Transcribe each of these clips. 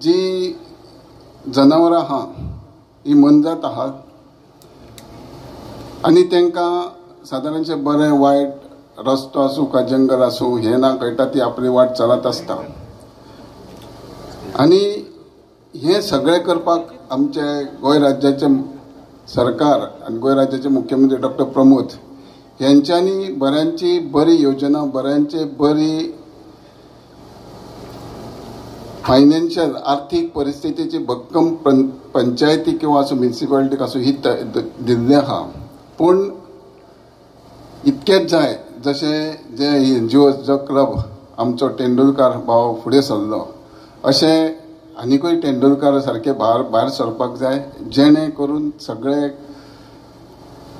जी जनावरां आहा ही मनजात आहात आनी तांकां सादारणशें बरें वायट रस्तो आसूं का जंगल आसूं हें ना कळटा ती आपली वाट चलत आसता आनी हें सगळें करपाक आमचे गोंय राज्याचे सरकार आनी गोंय राज्याचे मुख्यमंत्री डॉक्टर प्रमोद यांच्यांनी बऱ्यांची बरी योजना बऱ्यांची बरी फायनान्शियल आर्थीक परिस्थितीची भक्कम पंचायती किंवा असो म्युनिसिपालिटीक असो ही दिल्ली आहा पूण इतकेच जाय जशें जे NGO जो क्लब आमचो तेंडुलकार भाव फुडें सरलो अशें आनीकूय तेंडुलकार सारके भायर सरपाक जाय जेणे करून सगळे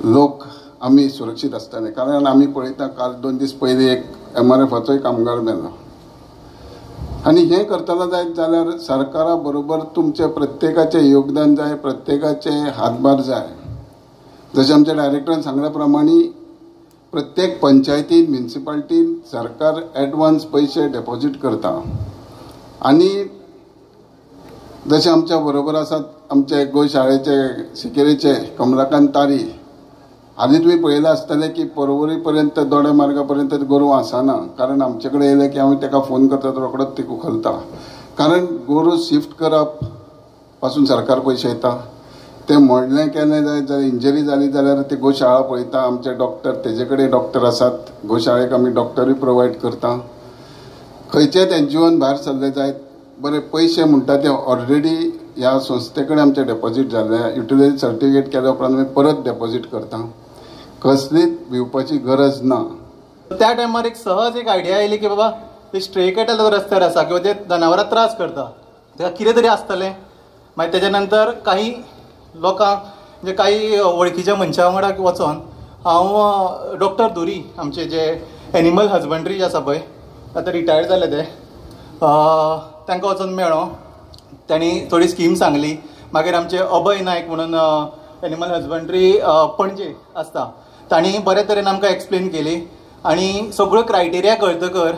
लोक आमी सुरक्षीत आसतले कारण आमी पळयता काल 2 दीस पयलीं एक MRFचोय कामगार मेलो आनी हें करतलो जायत जाल्यार सरकारा बरोबर तुमचे प्रत्येकाचें योगदान जाय प्रत्येकाचे हातभार जाय जशें आमच्या डायरेक्टरान सांगल्या प्रमाणे प्रत्येक पंचायतीन म्युनिसिपालिटीन सरकार एडवान्स पैसे डिपॉझिट करता आनी जशें आमच्या बरोबर आसात आमचे गोंय शाळेचे शिकेरीचे कमलाकांत तारी आनी तुमी पळयलें आसतलें की पर्वरी पर्यंत दोडे मार्गा पर्यंत गोरवां आसना कारण आमचे कडेन येयले की हांव ताका फोन करता तो रोखडोच ती उखलता कारण गोरू शिफ्ट करप पासून सरकार पयशे येता ते मोडलें केलें जाल्यार इंजरी जाली जाल्यार ती गोशाळा पळयता आमचे डॉक्टर तेजे कडेन डॉक्टर आसात गोशाळेक आमी डॉक्टरूय प्रोवायड करता खंयचेच NGOन भायर सरले जायत बरे पैसे म्हणटा ते ऑलरेडी ह्या संस्थे कडेन आमचे डेपॉझिट जाल्ले युटिलिटी सर्टिफिकेट केल्या उपरांत आमी परत डेपॉझिट करता कसलीच भिवपाची गरज ना त्या टायमार एक सहज एक आयडिया आयली की बाबा ते स्ट्रे कॅटल रस्त्यार आसा किंवा ते जनावरां त्रास करता तेका कितें तरी आसतलें मागीर तेच्या नंतर काही लोकांक म्हणजे काही वळखीच्या मनशा वांगडा वचोन हांव डॉक्टर धुरी आमचे जे एनिमल हजबंड्री जे आसा पळय आतां रिटायर्ड जाले ते तांकां वचून मेळ्ळो तांणी थोडी स्कीम सांगली मागीर आमचे अभय नायक म्हणून एनिमल हजबंड्री पणजे आसता तांणी बरे तरेन आमकां एक्सप्लेन केली आनी सगळ्यो क्रायटेरिया कळटकर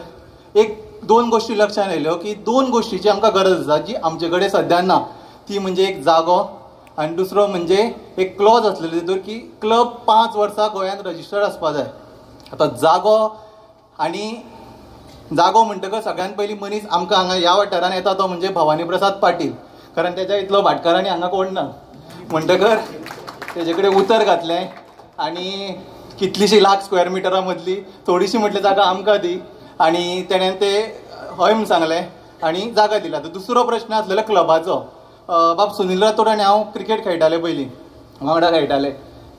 एक 2 गोश्टी लक्षांत आयल्यो की 2 गोश्टींची आमकां गरज आसा जी आमचे कडेन सद्याक ना ती म्हणजे एक जागो आनी दुसरो म्हणजे एक क्लॉज आसलेलो तितूर की क्लब 5 वर्सां गोंयांत रजिस्टर्ड आसपाक जाय आतां जागो म्हणटकर सगळ्यात पयलीं मनीस आमकां हांगा ह्या वाठारांत येता तो म्हणजे भवानी प्रसाद पाटील कारण तेच्या इतलो भाटकारांनी हांगा कोण ना म्हणटकर तेजे कडेन उतर घातलें आनी कितलीशी लाख स्क्वेअर मिटरा मदली थोडीशी म्हटली जागा आमकां दी आनी तेणें ते हय म्हूण सांगलें आनी जागा दिला दुसरो प्रश्न आसलेलो क्लबाचो बाब सुनील राठोड आनी हांव क्रिकेट खेळटाले पयलीं वांगडा खेळटाले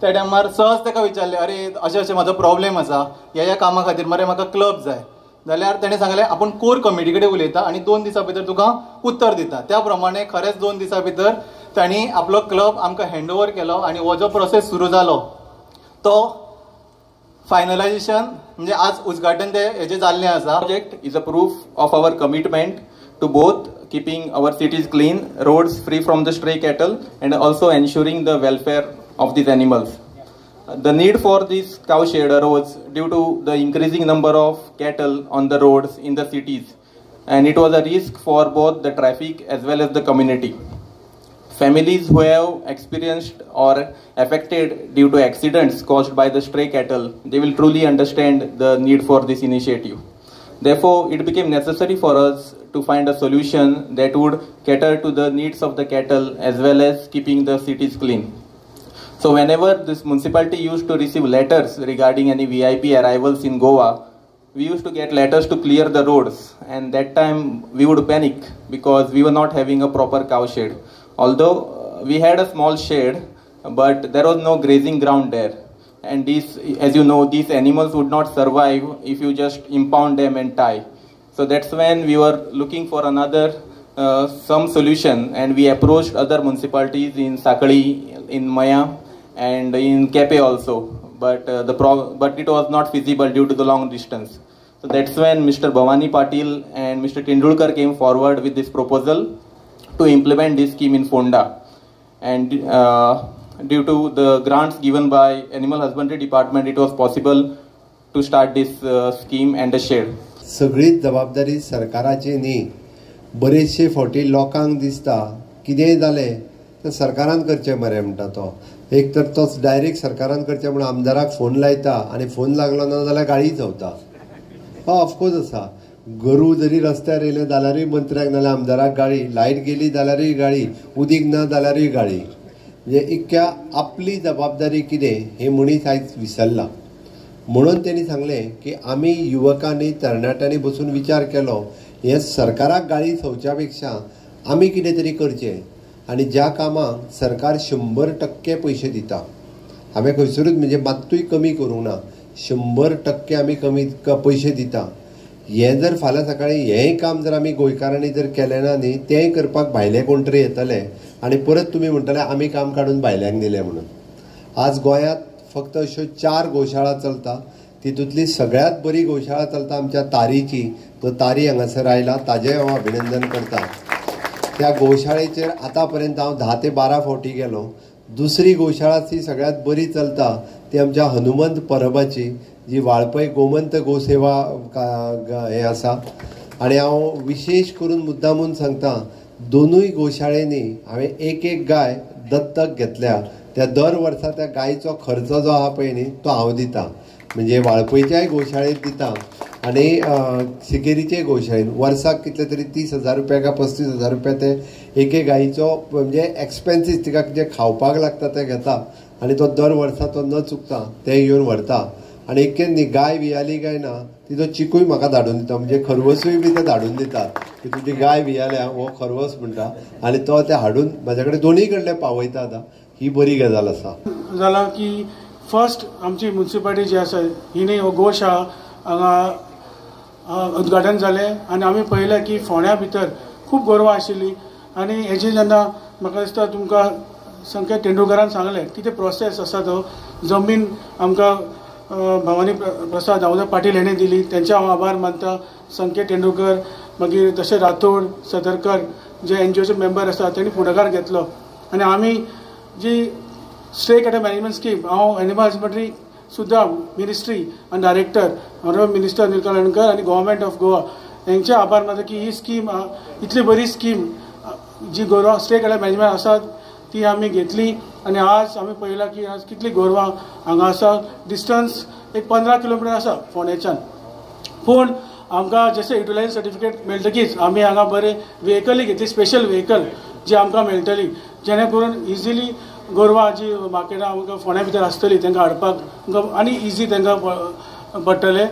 त्या टायमार सहज ताका विचारलें अरे अशें अशें म्हाजो प्रॉब्लेम आसा ह्या कामा खातीर मरे म्हाका क्लब जाय जाल्यार ताणें सांगलें आपूण कोर कमिटी कडेन उलयता आनी 2 दिसां भितर तुका उत्तर दिता त्या प्रमाणे खरेंच 2 दिसां भितर तांणी आपलो क्लब आमकां हँडओवर केलो आनी हो जो प्रोसेस सुरू जालो तो फायनलायजेशन म्हणजे आज उद्घाटन ते हेजें जाल्लें आसा. Project is a proof of our commitment to both keeping our cities clean, roads free from the stray cattle, and also ensuring the welfare of these animals. The need for this cow shed arose due to the increasing number of cattle on the roads in the cities, and it was a risk for both the traffic as well as the community. Families who have experienced or affected due to accidents caused by the stray cattle, they will truly understand the need for this initiative. Therefore, it became necessary for us to find a solution that would cater to the needs of the cattle as well as keeping the cities clean. So whenever this municipality used to receive letters regarding any VIP arrivals in Goa, we used to get letters to clear the roads, and that time we would panic because we were not having a proper cow shed. Although we had a small shed, but there was no grazing ground there. And these, as you know, these animals would not survive if you just impound them and tie. So that's when we were looking for another some solution, and we approached other municipalities in Sakali, in Maya, and in Kepe also. But but it was not feasible due to the long distance. So that's when Mr. Bhavani Patil and Mr. Tendulkar came forward with this proposal to implement this scheme in Fonda. And due to the grants given by Animal Husbandry Department, it was possible to start this scheme and a shed. सगळी जबाबदारी सरकाराची न्ही, बरेचशे फावटी लोकांक दिसता कितेंय जालें तर सरकारान करचें मरे म्हणटा तो. एक तर तोच डायरेक्ट सरकारान करचें म्हणून आमदाराक फोन लायता आनी फोन लागलो ना जाल्यार गाडी चवता. ऑफकोर्स आसा. गरू जरी रस्त्यार येयलें जाल्यारूय मंत्र्याक नाल्यार आमदाराक गाडी, लायट गेली जाल्यारूय गाडी, उदीक ना जाल्यारूय गाडी. म्हणजे इतक्या आपली जबाबदारी कितें हे मनीस आयज विसरला. म्हणून त्यांनी सांगलें की आमी युवकांनी तरणाट्यांनी बसून विचार केलो हे सरकाराक गाडी चोवच्या पेक्षा आमी कितें तरी करचें. आनी ज्या कामाक सरकार 100% पयशे दिता, हांवें खंयसरूच म्हणजे मात्तूय कमी करूंक ना, 100% आमी कमी पयशे दिता. हें जर फाल्यां सकाळीं हेंय काम जर आमी गोंयकारांनी जर केलें ना न्ही, तेंय करपाक भायले कोण तरी येतले आनी परत तुमी म्हणटले आमी काम काडून भायल्यांक दिलें म्हणून. आज गोंयांत फक्त अश्यो 4 गोशाळा चलता. तितूंतली सगळ्यांत बरी गोशाळा चलता आमच्या तारीची. तो तारी हांगासर आयला, ताजें हांव अभिनंदन करता. त्या गोशाळेचेर आतां पर्यंत हांव 10 ते 12 फावटी गेलो. दुसरी गोशाळा ती सगळ्यांत बरी चलता ती आमच्या हनुमंत परबाची, जी वाळपय गोमंत गोसेवा हें आसा. आनी हांव विशेश करून मुद्दामून सांगता, दोनूय गोशाळेंनी हांवें एक गाय दत्तक घेतल्या. त्या दर वर्सा त्या गायचो खर्च जो आहा पळय न्ही तो हांव दिता. म्हणजे वाळपयच्याय गोशाळेंत दिता आनी सिकेरीचे गोशाळेंत वर्साक कितले तरी 30,000 रुपया काय 35,000 रुपया ते एके गायीचो म्हणजे एक्सपेन्सीस तिका जे खावपाक लागता ते घेता आनी तो दर वर्सा तो न चुकता ते घेवन व्हरता. आनी एकेच न्ही, गाय वियाली काय ना तिचो चिकूय म्हाका धाडून दिता. म्हणजे खरवसूय बी ते धाडून दितात की तुजी गाय वियाल्या हो खरवस म्हणटा आनी तो ते हाडून म्हाजे कडेन दोनूय कडले पावयता. आतां ही बरी गजाल आसा. जाला की फर्स्ट आमची म्युन्सिपालिटी जी आसा हिने गोशाळा हांगा उद्घाटन जालें आनी आमी पळयलें की फोंड्या भितर खूब गोरवां आशिल्लीं. आनी हेजी जेन्ना म्हाका दिसता तुमकां संकेत तेंडुलकरान सांगलें की ते प्रोसेस आसा तो जमीन आमकां भवानी प्रसाद दामोदर पाटील हेणें दिली, तेंचे हांव आभार मानता. संकेत तेंडुलकर मागीर तशें राठोड सदरकर जे NGOचे मेंबर आसा तेणी फुडाकार घेतलो. आनी आमी जी stake at a management scheme हांव एनिमल हजबंड्री सुद्दां मिनिस्ट्री आनी director honourable minister Anil Kalandkar आनी गव्हर्मेंट ऑफ गोवा हेंचे आभार मानता की ही स्कीम इतली बरी स्कीम जी गोरवां स्टेक एट अ मॅनेजमेंट आसा ती आमी घेतली. आनी आज आमी पळयलां की आज कितली गोरवां हांगा आसा. डिस्टन्स एक 15 किलोमिटर आसा फोंड्याच्यान. पूण आमकां जशें युटिलायझेशन सर्टिफिकेट मेळटकीच आमी हांगा बरें व्हेकलय घेतली, स्पेशल व्हेकल जी आमकां मेळटली, जेणे करून इजिली गोरवां जी मार्केटां आमकां फोंड्या भितर आसतली तांकां हाडपाक आनी इजी तांकां पडटलें.